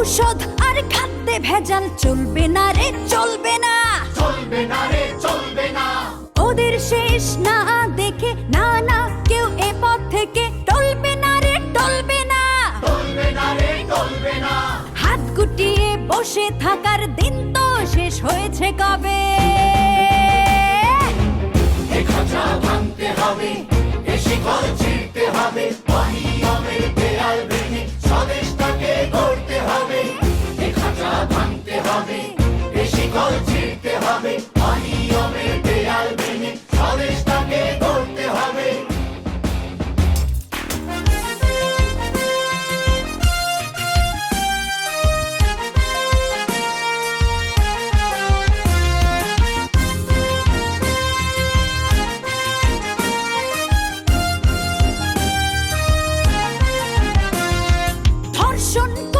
ঔষধ আর খাদ্যে ভেজাল চলবে না রে, চলবে না, চলবে না রে, চলবে না। ওদের শেষ না দেখে না না কেউ এ পথ থেকে টলবে না রে, টলবে না, চলবে না রে, চলবে না। হাত গুটিয়ে বসে থাকার দিন তো শেষ হয়েছে কবে। এ খাঁচা ভাঙতে হবে, এ শিকল ছিঁড়তে হবে।